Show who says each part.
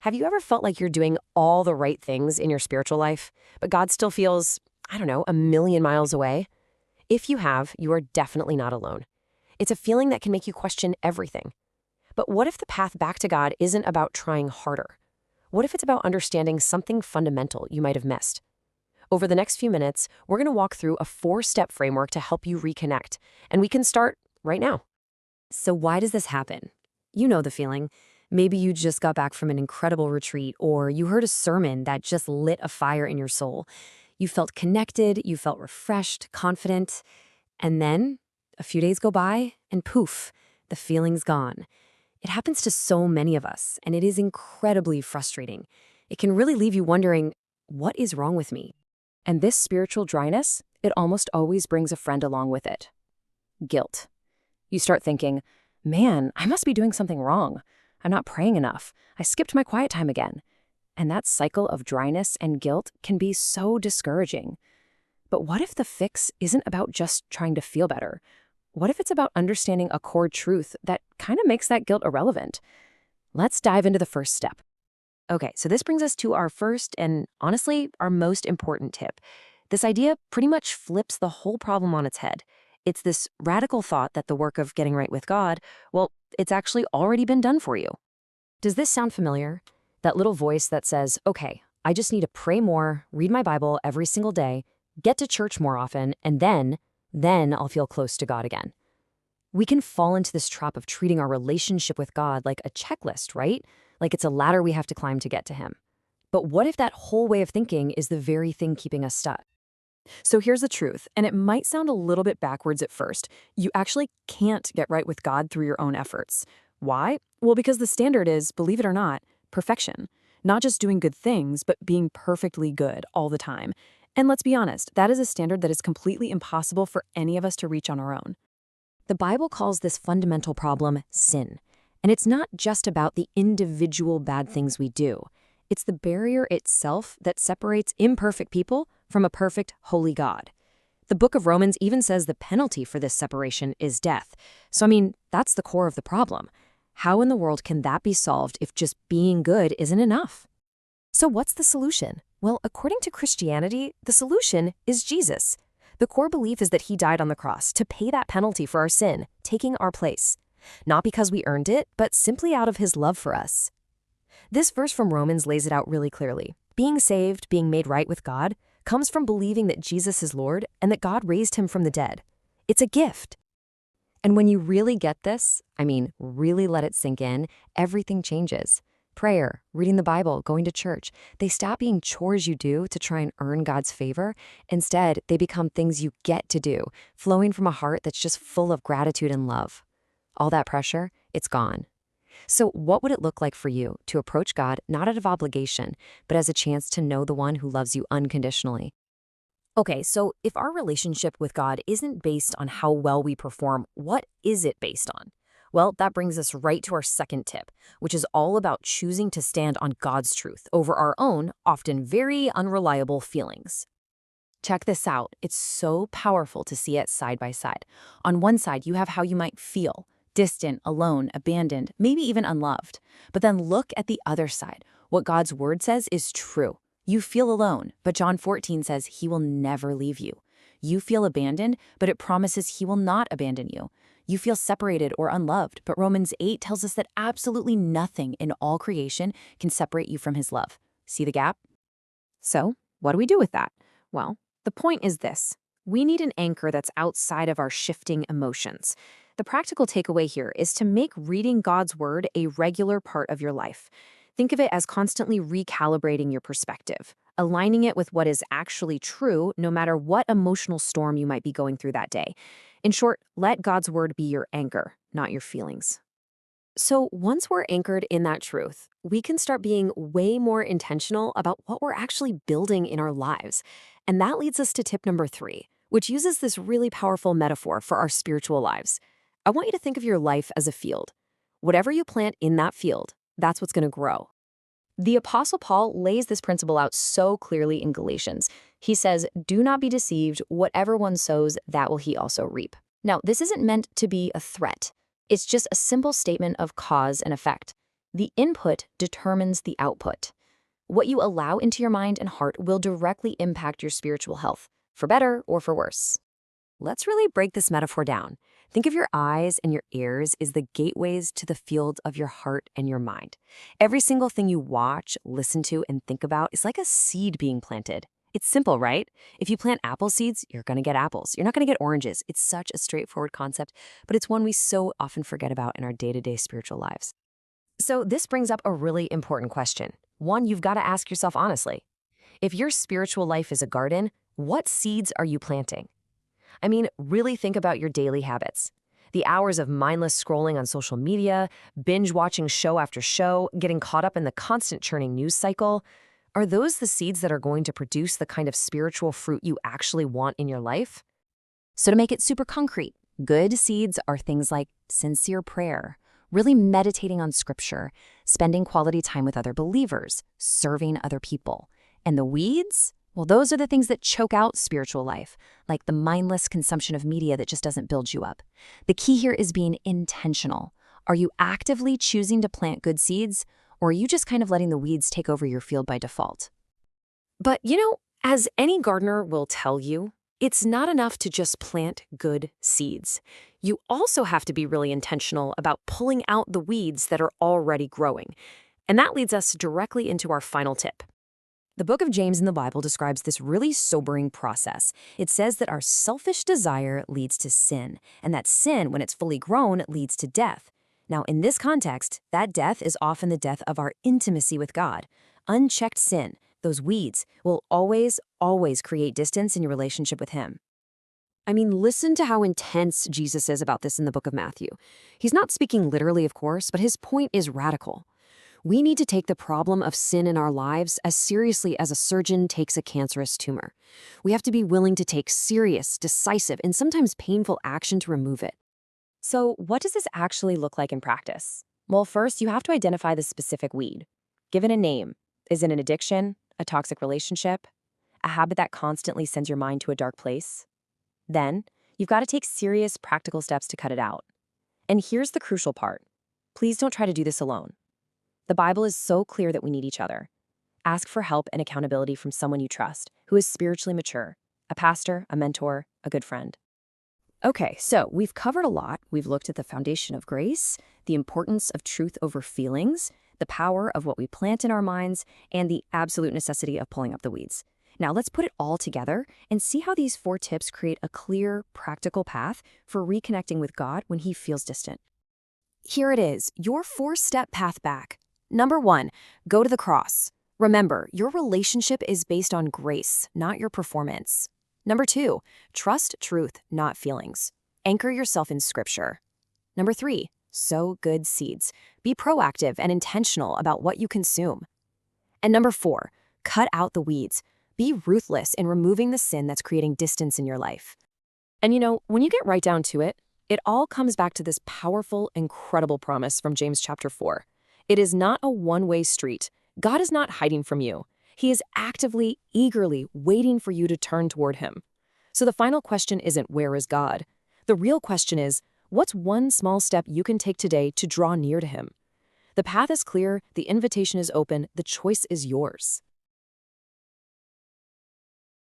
Speaker 1: Have you ever felt like you're doing all the right things in your spiritual life, but God still feels, I don't know, a million miles away? If you have, you are definitely not alone. It's a feeling that can make you question everything. But what if the path back to God isn't about trying harder? What if it's about understanding something fundamental you might have missed? Over the next few minutes, we're going to walk through a 4-step framework to help you reconnect, and we can start right now. So why does this happen? You know the feeling. Maybe you just got back from an incredible retreat, or you heard a sermon that just lit a fire in your soul. You felt connected, you felt refreshed, confident, and then a few days go by, and poof, the feeling's gone. It happens to so many of us, and it is incredibly frustrating. It can really leave you wondering, what is wrong with me? And this spiritual dryness, it almost always brings a friend along with it. Guilt. You start thinking, man, I must be doing something wrong. I'm not praying enough. I skipped my quiet time again. And that cycle of dryness and guilt can be so discouraging. But what if the fix isn't about just trying to feel better? What if it's about understanding a core truth that kind of makes that guilt irrelevant? Let's dive into the first step. Okay, so this brings us to our first and honestly, our most important tip. This idea pretty much flips the whole problem on its head. It's this radical thought that the work of getting right with God, well, it's actually already been done for you. Does this sound familiar? That little voice that says, okay, I just need to pray more, read my Bible every single day, get to church more often, and then I'll feel close to God again. We can fall into this trap of treating our relationship with God like a checklist, right? Like it's a ladder we have to climb to get to Him. But what if that whole way of thinking is the very thing keeping us stuck? So here's the truth, and it might sound a little bit backwards at first. You actually can't get right with God through your own efforts. Why? Well, because the standard is, believe it or not, perfection. Not just doing good things, but being perfectly good all the time. And let's be honest, that is a standard that is completely impossible for any of us to reach on our own. The Bible calls this fundamental problem sin. And it's not just about the individual bad things we do. It's the barrier itself that separates imperfect people from a perfect, holy God. The book of Romans even says the penalty for this separation is death. So, I mean, that's the core of the problem. How in the world can that be solved if just being good isn't enough? So what's the solution? Well, according to Christianity, the solution is Jesus. The core belief is that He died on the cross to pay that penalty for our sin, taking our place. Not because we earned it, but simply out of His love for us. This verse from Romans lays it out really clearly. Being saved, being made right with God, comes from believing that Jesus is Lord and that God raised Him from the dead. It's a gift. And when you really get this, I mean, really let it sink in, everything changes. Prayer, reading the Bible, going to church, they stop being chores you do to try and earn God's favor. Instead, they become things you get to do, flowing from a heart that's just full of gratitude and love. All that pressure, it's gone. So what would it look like for you to approach God not out of obligation, but as a chance to know the one who loves you unconditionally? Okay, so if our relationship with God isn't based on how well we perform, what is it based on? Well, that brings us right to our second tip, which is all about choosing to stand on God's truth over our own, often very unreliable feelings. Check this out. It's so powerful to see it side by side. On one side, you have how you might feel: distant, alone, abandoned, maybe even unloved. But then look at the other side. What God's word says is true. You feel alone, but John 14 says He will never leave you. You feel abandoned, but it promises He will not abandon you. You feel separated or unloved, but Romans 8 tells us that absolutely nothing in all creation can separate you from His love. See the gap? So, what do we do with that? Well, the point is this. We need an anchor that's outside of our shifting emotions. The practical takeaway here is to make reading God's word a regular part of your life. Think of it as constantly recalibrating your perspective, aligning it with what is actually true, no matter what emotional storm you might be going through that day. In short, let God's word be your anchor, not your feelings. So once we're anchored in that truth, we can start being way more intentional about what we're actually building in our lives. And that leads us to tip number 3, which uses this really powerful metaphor for our spiritual lives. I want you to think of your life as a field. Whatever you plant in that field, that's what's going to grow. The Apostle Paul lays this principle out so clearly in Galatians. He says, "Do not be deceived, whatever one sows, that will he also reap." Now, this isn't meant to be a threat. It's just a simple statement of cause and effect.
Speaker 2: The input determines the output. What you allow into your mind and heart will directly impact your spiritual health, for better or for worse.
Speaker 1: Let's really break this metaphor down. Think of your eyes and your ears as the gateways to the field of your heart and your mind. Every single thing you watch, listen to, and think about is like a seed being planted. It's simple, right? If you plant apple seeds, you're going to get apples. You're not going to get oranges. It's such a straightforward concept, but it's one we so often forget about in our day-to-day spiritual lives. So this brings up a really important question. One you've got to ask yourself honestly. If your spiritual life is a garden, what seeds are you planting? I mean, really think about your daily habits. The hours of mindless scrolling on social media, binge watching show after show, getting caught up in the constant churning news cycle. Are those the seeds that are going to produce the kind of spiritual fruit you actually want in your life?
Speaker 2: So to make it super concrete, good seeds are things like sincere prayer, really meditating on scripture, spending quality time with other believers, serving other people. And the weeds? Well, those are the things that choke out spiritual life, like the mindless consumption of media that just doesn't build you up. The key here is being intentional. Are you actively choosing to plant good seeds, or are you just kind of letting the weeds take over your field by default?
Speaker 1: But as any gardener will tell you, it's not enough to just plant good seeds. You also have to be really intentional about pulling out the weeds that are already growing. And that leads us directly into our final tip. The book of James in the Bible describes this really sobering process. It says that our selfish desire leads to sin, and that sin, when it's fully grown, leads to death. Now, in this context, that death is often the death of our intimacy with God. Unchecked sin, those weeds, will always, always create distance in your relationship with Him. I mean, listen to how intense Jesus is about this in the book of Matthew. He's not speaking literally, of course, but his point is radical. We need to take the problem of sin in our lives as seriously as a surgeon takes a cancerous tumor. We have to be willing to take serious, decisive, and sometimes painful action to remove it. So, what does this actually look like in practice? Well, first, you have to identify the specific weed. Give it a name. Is it an addiction, a toxic relationship, a habit that constantly sends your mind to a dark place? Then, you've got to take serious, practical steps to cut it out. And here's the crucial part. Please don't try to do this alone. The Bible is so clear that we need each other. Ask for help and accountability from someone you trust, who is spiritually mature, a pastor, a mentor, a good friend. Okay, so we've covered a lot. We've looked at the foundation of grace, the importance of truth over feelings, the power of what we plant in our minds, and the absolute necessity of pulling up the weeds. Now let's put it all together and see how these 4 tips create a clear, practical path for reconnecting with God when He feels distant. Here it is, your 4-step path back. Number 1, go to the cross. Remember, your relationship is based on grace, not your performance. Number 2, trust truth, not feelings. Anchor yourself in Scripture. Number 3, sow good seeds. Be proactive and intentional about what you consume. And number 4, cut out the weeds. Be ruthless in removing the sin that's creating distance in your life. And when you get right down to it, it all comes back to this powerful, incredible promise from James chapter 4. It is not a one-way street. God is not hiding from you. He is actively, eagerly waiting for you to turn toward Him. So the final question isn't, where is God? The real question is, what's one small step you can take today to draw near to Him? The path is clear, the invitation is open, the choice is yours.